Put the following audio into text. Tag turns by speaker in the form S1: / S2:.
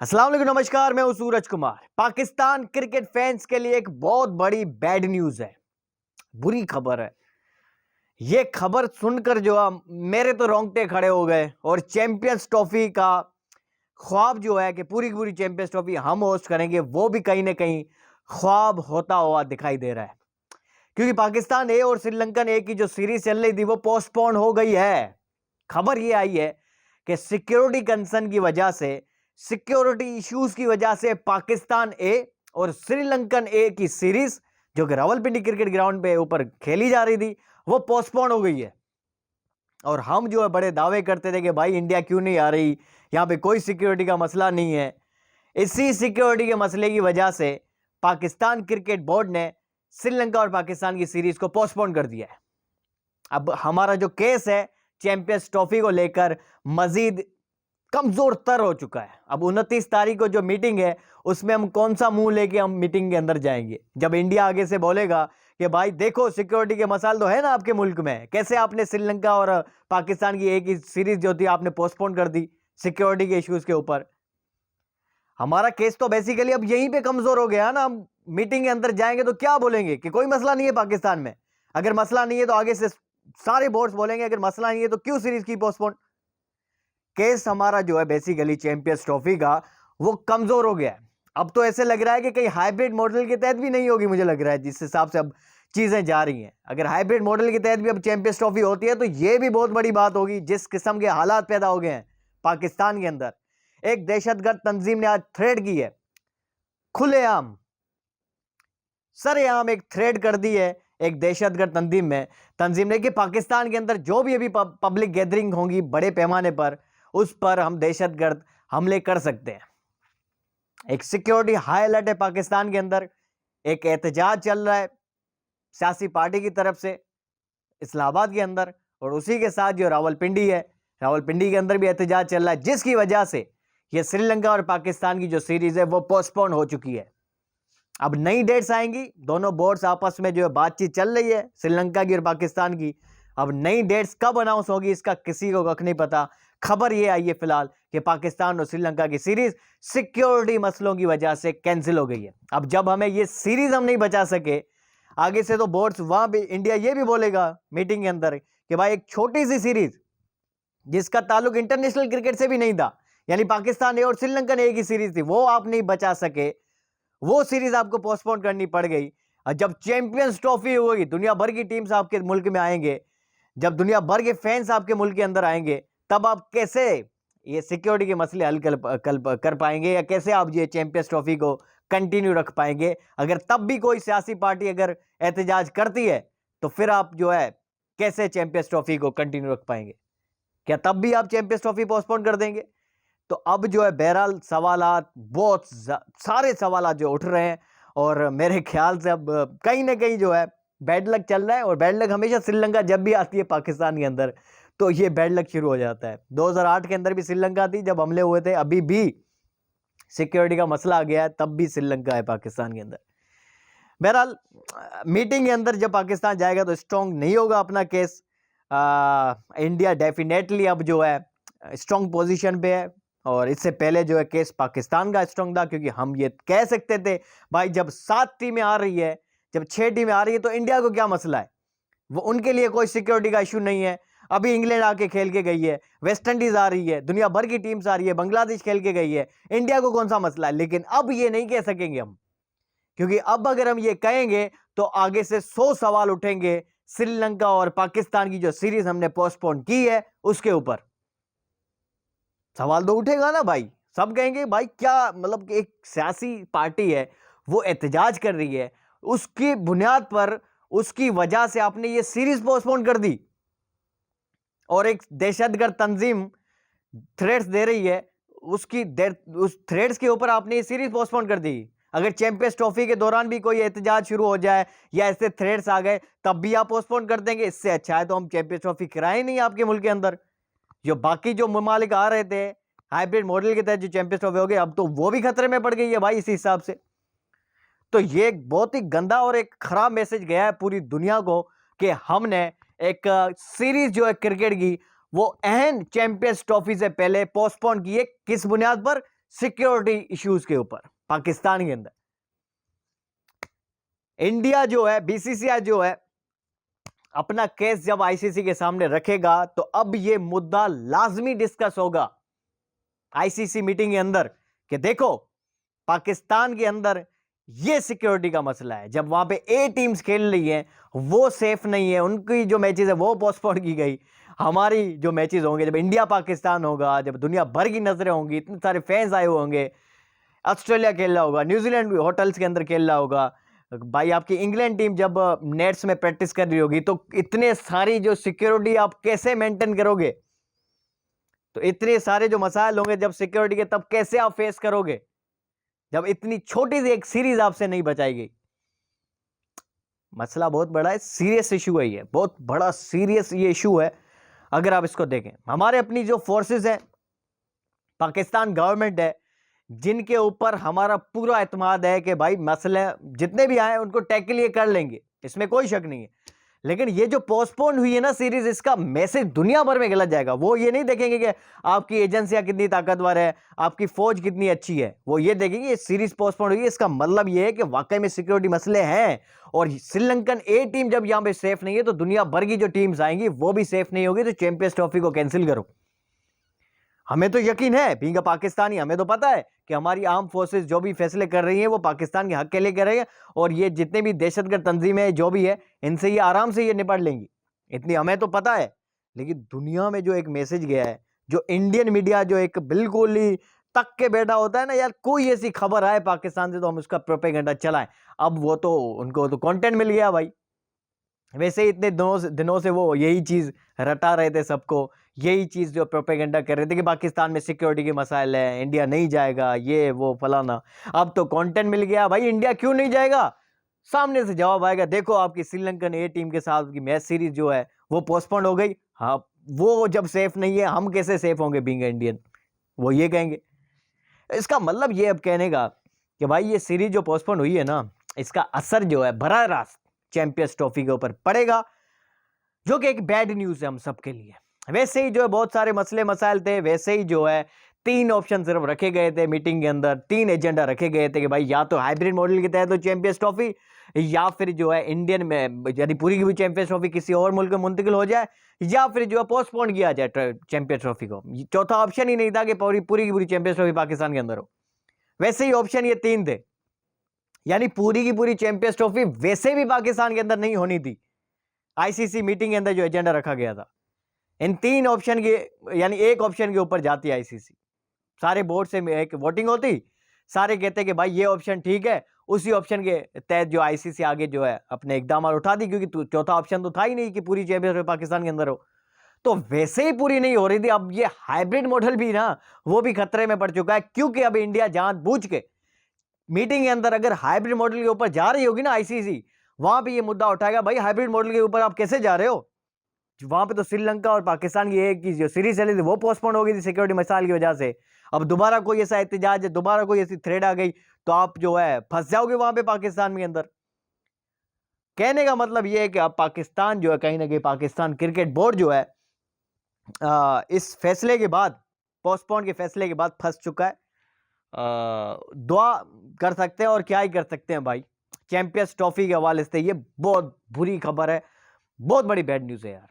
S1: अस्सलाम वालेकुम, नमस्कार। मैं हूं सूरज कुमार। पाकिस्तान क्रिकेट फैंस के लिए एक बहुत बड़ी बैड न्यूज है, बुरी खबर है। ये खबर सुनकर मेरे तो रोंगटे खड़े हो गए। और चैंपियंस ट्रॉफी का ख्वाब जो है कि पूरी की पूरी चैंपियंस ट्रॉफी हम होस्ट करेंगे, वो भी कहीं ना कहीं ख्वाब होता हुआ दिखाई दे रहा है। क्योंकि पाकिस्तान ए और श्रीलंकन ए की जो सीरीज चल रही थी वो पोस्टपोन हो गई है। खबर ये आई है कि सिक्योरिटी कंसर्न की वजह से, सिक्योरिटी इश्यूज की वजह से पाकिस्तान ए और श्रीलंकन ए की सीरीज जो कि रावलपिंडी क्रिकेट ग्राउंड पे ऊपर खेली जा रही थी वो पोस्टपोन हो गई है। और हम जो है बड़े दावे करते थे कि भाई इंडिया क्यों नहीं आ रही, यहां पे कोई सिक्योरिटी का मसला नहीं है। इसी सिक्योरिटी के मसले की वजह से पाकिस्तान क्रिकेट बोर्ड ने श्रीलंका और पाकिस्तान की सीरीज को पोस्टपोन कर दिया है। अब हमारा जो केस है चैंपियंस ट्रॉफी को लेकर मजीद कमजोर तर हो चुका है। अब 29 तारीख को जो मीटिंग है उसमें हम कौन सा मुंह लेके हम मीटिंग के अंदर जाएंगे, जब इंडिया आगे से बोलेगा कि भाई देखो सिक्योरिटी के मसाले तो है ना आपके मुल्क में, कैसे आपने श्रीलंका और पाकिस्तान की एक ही सीरीज जो थी आपने पोस्टपोन कर दी सिक्योरिटी के इश्यूज के ऊपर। हमारा केस तो बेसिकली अब यहीं पे कमजोर हो गया ना। हम मीटिंग के अंदर जाएंगे तो क्या बोलेंगे कि कोई मसला नहीं है पाकिस्तान में। अगर मसला नहीं है तो आगे से सारे बोर्ड्स बोलेंगे अगर मसला नहीं है तो क्यों सीरीज की पोस्टपोन। केस हमारा जो है बेसिकली चैंपियंस ट्रॉफी का वो कमजोर हो गया है। अब तो ऐसे लग रहा है कि कहीं हाइब्रिड मॉडल के तहत भी नहीं होगी, मुझे लग रहा है जिस हिसाब से अब चीजें जा रही हैं। अगर हाइब्रिड मॉडल के तहत भी अब चैंपियंस ट्रॉफी होती है तो यह भी बहुत बड़ी बात होगी। जिस किस्म के हालात पैदा हो गए हैं पाकिस्तान के अंदर, एक दहशतगर्द तंजीम ने आज थ्रेड की है, खुलेआम सरेआम एक थ्रेड कर दी है एक दहशतगर्द तंजीम ने कि पाकिस्तान के अंदर जो भी अभी पब्लिक गैदरिंग होंगी बड़े पैमाने पर, उस पर हम दहशतगर्द हमले कर सकते हैं। एक सिक्योरिटी हाई अलर्ट है पाकिस्तान के अंदर। एक एहतजाज चल रहा है सियासी पार्टी की तरफ से इस्लामाबाद के अंदर, और उसी के साथ जो रावलपिंडी है, रावलपिंडी के अंदर भी एहतजाज चल रहा है, जिसकी वजह से ये श्रीलंका और पाकिस्तान की जो सीरीज है वो पोस्टपोन हो चुकी है। अब नई डेट्स आएंगी, दोनों बोर्ड्स आपस में जो है बातचीत चल रही है श्रीलंका की और पाकिस्तान की। अब नई डेट्स कब अनाउंस होगी इसका किसी को कख नहीं पता। खबर ये आई है फिलहाल कि पाकिस्तान और श्रीलंका की सीरीज सिक्योरिटी मसलों की वजह से कैंसिल हो गई है। अब जब हमें ये सीरीज हम नहीं बचा सके, आगे से तो बोर्ड्स वहां भी इंडिया ये भी बोलेगा मीटिंग के अंदर कि भाई एक छोटी सी सीरीज जिसका ताल्लुक इंटरनेशनल क्रिकेट से भी नहीं था, यानी पाकिस्तान ए और श्रीलंका ने एक ही सीरीज थी, वो आप नहीं बचा सके, वो सीरीज आपको पोस्टपोन करनी पड़ गई। और जब चैंपियंस ट्रॉफी होगी, दुनिया भर की टीम्स आपके मुल्क में आएंगे, जब दुनिया भर के फैंस आपके मुल्क के अंदर आएंगे, तब आप कैसे ये सिक्योरिटी के मसले हल कर पाएंगे, या कैसे आप ये चैंपियंस ट्रॉफी को कंटिन्यू रख पाएंगे। अगर तब भी कोई सियासी पार्टी अगर एहतजाज करती है तो फिर आप जो है कैसे चैंपियंस ट्रॉफी को कंटिन्यू रख पाएंगे? क्या तब भी आप चैंपियंस ट्रॉफी पोस्टपोन कर देंगे? तो अब जो है बहरहाल सवालात बहुत सारे सवालात जो उठ रहे हैं, और मेरे ख्याल से अब कहीं ना कहीं जो है बैड लक चल रहा है। और बैड लक हमेशा श्रीलंका जब भी आती है पाकिस्तान के अंदर तो ये बैड लक शुरू हो जाता है। 2008 के अंदर भी श्रीलंका थी जब हमले हुए थे, अभी भी सिक्योरिटी का मसला आ गया है, तब भी श्रीलंका है पाकिस्तान के अंदर। बहरहाल मीटिंग के अंदर जब पाकिस्तान जाएगा तो स्ट्रॉन्ग नहीं होगा अपना केस। इंडिया डेफिनेटली अब जो है स्ट्रॉन्ग पोजीशन पे है, और इससे पहले जो है केस पाकिस्तान का स्ट्रॉन्ग था, क्योंकि हम ये कह सकते थे भाई जब 7 टीमें आ रही है, जब 6 टीमें आ रही है तो इंडिया को क्या मसला है, वो उनके लिए कोई सिक्योरिटी का इशू नहीं है। अभी इंग्लैंड आके खेल के गई है, वेस्ट इंडीज आ रही है, दुनिया भर की टीम्स आ रही है, बांग्लादेश खेल के गई है, इंडिया को कौन सा मसला है। लेकिन अब ये नहीं कह सकेंगे हम, क्योंकि अब अगर हम ये कहेंगे तो आगे से 100 सवाल उठेंगे श्रीलंका और पाकिस्तान की जो सीरीज हमने पोस्टपोन की है उसके ऊपर। सवाल तो उठेगा ना भाई, सब कहेंगे भाई क्या मतलब कि एक सियासी पार्टी है वो एहतजाज कर रही है, उसकी बुनियाद पर उसकी वजह से आपने ये सीरीज पोस्टपोन कर दी, और एक दहशतगर्द तंजीम थ्रेट्स दे रही है, उस थ्रेट्स के ऊपर आपने ये सीरीज पोस्टपोन कर दी। अगर चैंपियंस ट्रॉफी के दौरान भी कोई एहतजाज शुरू हो जाए या ऐसे थ्रेट्स आ गए तब भी आप पोस्टपोन कर देंगे। इससे अच्छा है तो हम चैंपियंस ट्रॉफी कराएं नहीं आपके मुल्क के अंदर। जो बाकी जो ममालिक आ रहे थे हाइब्रिड मॉडल के तहत जो चैंपियंस ट्रॉफी हो गई, अब तो वो भी खतरे में पड़ गई है भाई इसी हिसाब से। तो ये एक बहुत ही गंदा और एक खराब मैसेज गया है पूरी दुनिया को कि हमने एक सीरीज जो है क्रिकेट की वो अहम चैंपियंस ट्रॉफी से पहले पोस्टपोन की है। किस बुनियाद पर? सिक्योरिटी इश्यूज के ऊपर पाकिस्तान के अंदर। इंडिया जो है, बीसीसीआई जो है, अपना केस जब आईसीसी के सामने रखेगा तो अब यह मुद्दा लाजमी डिस्कस होगा आईसीसी मीटिंग के अंदर कि देखो पाकिस्तान के अंदर ये सिक्योरिटी का मसला है। जब वहां पे ए टीम्स खेल रही हैं वो सेफ नहीं है, उनकी जो मैचेस है वो पोस्टपोन की गई। हमारी जो मैचेस होंगे, जब इंडिया पाकिस्तान होगा, जब दुनिया भर की नजरें होंगी, इतने सारे फैंस आए हुए होंगे, ऑस्ट्रेलिया खेल रहा होगा, न्यूजीलैंड होटल्स के अंदर खेल रहा होगा, भाई आपकी इंग्लैंड टीम जब नेट्स में प्रैक्टिस कर रही होगी, तो इतने सारी जो सिक्योरिटी आप कैसे मेंटेन करोगे? तो इतने सारे जो मसाइल होंगे जब सिक्योरिटी के, तब कैसे आप फेस करोगे जब इतनी छोटी सी एक सीरीज आपसे नहीं बचाई गई? मसला बहुत बड़ा है, सीरियस इशू है, ये बहुत बड़ा सीरियस ये इशू है। अगर आप इसको देखें, हमारे अपनी जो फोर्सेस हैं, पाकिस्तान गवर्नमेंट है, जिनके ऊपर हमारा पूरा एतमाद है कि भाई मसले जितने भी आए उनको टैकल ये कर लेंगे, इसमें कोई शक नहीं है। लेकिन ये जो पोस्टपोन हुई है ना सीरीज, इसका मैसेज दुनिया भर में गलत जाएगा। वो ये नहीं देखेंगे कि आपकी एजेंसियां कितनी ताकतवर है, आपकी फौज कितनी अच्छी है, वो ये देखेंगे ये सीरीज पोस्टपोन हुई है, इसका मतलब ये है कि वाकई में सिक्योरिटी मसले हैं। और श्रीलंकन ए टीम जब यहां पे सेफ नहीं है तो दुनिया भर की जो टीम्स आएंगी वो भी सेफ नहीं होगी। तो चैंपियंस ट्रॉफी को कैंसिल करो। हमें तो यकीन है, बीइंग अ पाकिस्तानी, हमें तो पता है कि हमारी आर्म फोर्सेस जो भी फैसले कर रही हैं वो पाकिस्तान के हक के लिए कर रही हैं। और ये जितने भी दहशतगर्द तंजीमें जो भी है, इनसे ये आराम से ये निपट लेंगी, इतनी हमें तो पता है। लेकिन दुनिया में जो एक मैसेज गया है, जो इंडियन मीडिया जो एक बिल्कुल ही तक के बैठा होता है ना, यार कोई ऐसी खबर आए पाकिस्तान से तो हम उसका प्रोपेगेंडा चलाएं। अब वो तो उनको तो कंटेंट मिल गया भाई। वैसे ही इतने दिनों से वो यही चीज रटा रहे थे सबको, यही चीज जो प्रोपेगेंडा कर रहे थे कि पाकिस्तान में सिक्योरिटी के मसाइल है, इंडिया नहीं जाएगा, ये वो फलाना। अब तो कंटेंट मिल गया भाई, इंडिया क्यों नहीं जाएगा? सामने से जवाब आएगा, देखो आपकी श्रीलंकन ए टीम के साथ की मैच सीरीज जो है वो पोस्टपोन हो गई। हाँ, वो जब सेफ नहीं है, हम कैसे सेफ होंगे बीइंग इंडियन? वो ये कहेंगे। इसका मतलब ये अब कहने का कि भाई ये सीरीज जो पोस्टपोन हुई है ना, इसका असर जो है बराह रास्त चैंपियंस ट्रॉफी के ऊपर पड़ेगा, जो कि एक बैड न्यूज है हम सबके लिए। वैसे ही जो है बहुत सारे मसले मसाइल थे, वैसे ही जो है 3 ऑप्शन सिर्फ रखे गए थे मीटिंग के अंदर, 3 एजेंडा रखे गए थे कि भाई या तो हाइब्रिड मॉडल के तहत तो चैंपियंस ट्रॉफी, या फिर जो है इंडियन में यदि पूरी की पूरी चैंपियंस ट्रॉफी किसी और मुल्क में मुंतकिल हो जाए, या फिर जो है पोस्टपोन किया जाए चैंपियंस ट्रॉफी को। चौथा ऑप्शन ही नहीं था कि पूरी की पूरी चैंपियंस ट्रॉफी पाकिस्तान के अंदर हो। वैसे ही ऑप्शन ये 3 थे, यानी पूरी की पूरी चैंपियंस ट्रॉफी वैसे भी पाकिस्तान के अंदर नहीं होनी थी। आईसीसी मीटिंग के अंदर जो एजेंडा रखा गया था, इन 3 ऑप्शन के, यानी एक ऑप्शन के ऊपर जाती आईसीसी। सारे बोर्ड से एक वोटिंग होती, सारे कहते कि भाई ये ऑप्शन ठीक है, उसी ऑप्शन के तहत जो आईसीसी आगे जो है अपने इकदाम उठा दी, क्योंकि चौथा ऑप्शन तो था ही नहीं कि पूरी चैंपियंस पाकिस्तान के अंदर हो। तो वैसे ही पूरी नहीं हो रही थी, अब ये हाइब्रिड मॉडल भी ना वो भी खतरे में पड़ चुका है, क्योंकि अब इंडिया जानबूझ के मीटिंग के अंदर अगर हाइब्रिड मॉडल के ऊपर जा रही होगी ना आईसीसी, वहां पे ये मुद्दा उठाएगा, भाई हाइब्रिड मॉडल के ऊपर आप कैसे जा रहे हो? वहां पे तो श्रीलंका और पाकिस्तान की एक जो सीरीज चली थी वो पोस्टपोन हो गई थी सिक्योरिटी मसाइल की वजह से। अब दोबारा कोई ऐसा एहतजाज, दोबारा कोई ऐसी थ्रेड आ गई तो आप जो है फंस जाओगे वहां पे पाकिस्तान के अंदर। कहने का मतलब ये है कि अब पाकिस्तान जो है कहीं ना कहीं, पाकिस्तान क्रिकेट बोर्ड जो है इस फैसले के बाद, पोस्टपोन के फैसले के बाद फंस चुका है। दुआ कर सकते हैं और क्या ही कर सकते हैं भाई। चैंपियंस ट्रॉफी के हवाले से ये बहुत बुरी खबर है, बहुत बड़ी बैड न्यूज़ है यार।